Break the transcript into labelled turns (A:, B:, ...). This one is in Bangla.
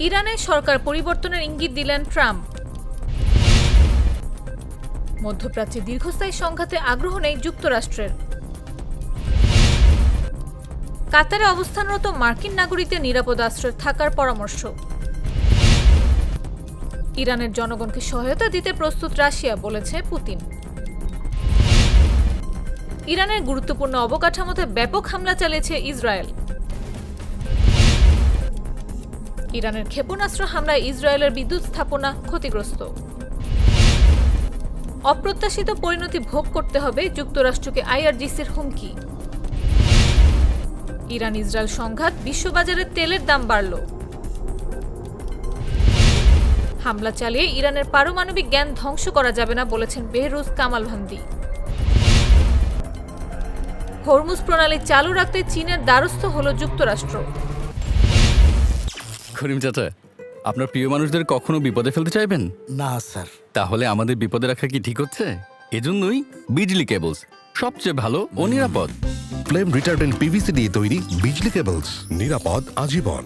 A: ইরানে সরকার পরিবর্তনের ইঙ্গিত দিলেন ট্রাম্প। মধ্যপ্রাচ্যে দীর্ঘস্থায়ী সংঘাতে আগ্রহ নেই যুক্তরাষ্ট্রের। কাতারে অবস্থানরত মার্কিন নাগরিকদের নিরাপদ আশ্রয়ে থাকার পরামর্শ। ইরানের জনগণকে সহায়তা দিতে প্রস্তুত রাশিয়া, বলেছে পুতিন। ইরানের গুরুত্বপূর্ণ অবকাঠামোতে ব্যাপক হামলা চালিয়েছে ইসরায়েল। ইরানের ক্ষেপণাস্ত্র হামলায় ইসরায়েলের বিদ্যুৎ স্থাপনা ক্ষতিগ্রস্ত। অপ্রত্যাশিত পরিণতি ভোগ করতে হবে যুক্তরাষ্ট্রকে, আইআরজিসির হুমকি। ইরান ইসরায়েল সংঘাত, বিশ্ববাজারে তেলের দাম বাড়ল। হামলা চালিয়ে ইরানের পারমাণবিক জ্ঞান ধ্বংস করা যাবে না, বলেছেন বেহরুজ কামালভান্দি। হরমুজ প্রণালী চালু রাখতে চীনের দ্বারস্থ হল যুক্তরাষ্ট্র।
B: করিম চাচা, আপনার প্রিয় মানুষদের কখনো বিপদে ফেলতে চাইবেন
C: না স্যার।
B: তাহলে আমাদের বিপদে রাখা কি ঠিক হচ্ছে? এজন্যই বিজলি কেবলস সবচেয়ে ভালো ও নিরাপদ।
D: ফ্লেম রিটার্ডেন্ট পিভিসি দিয়ে তৈরি বিজলি কেবলস, নিরাপদ আজীবন।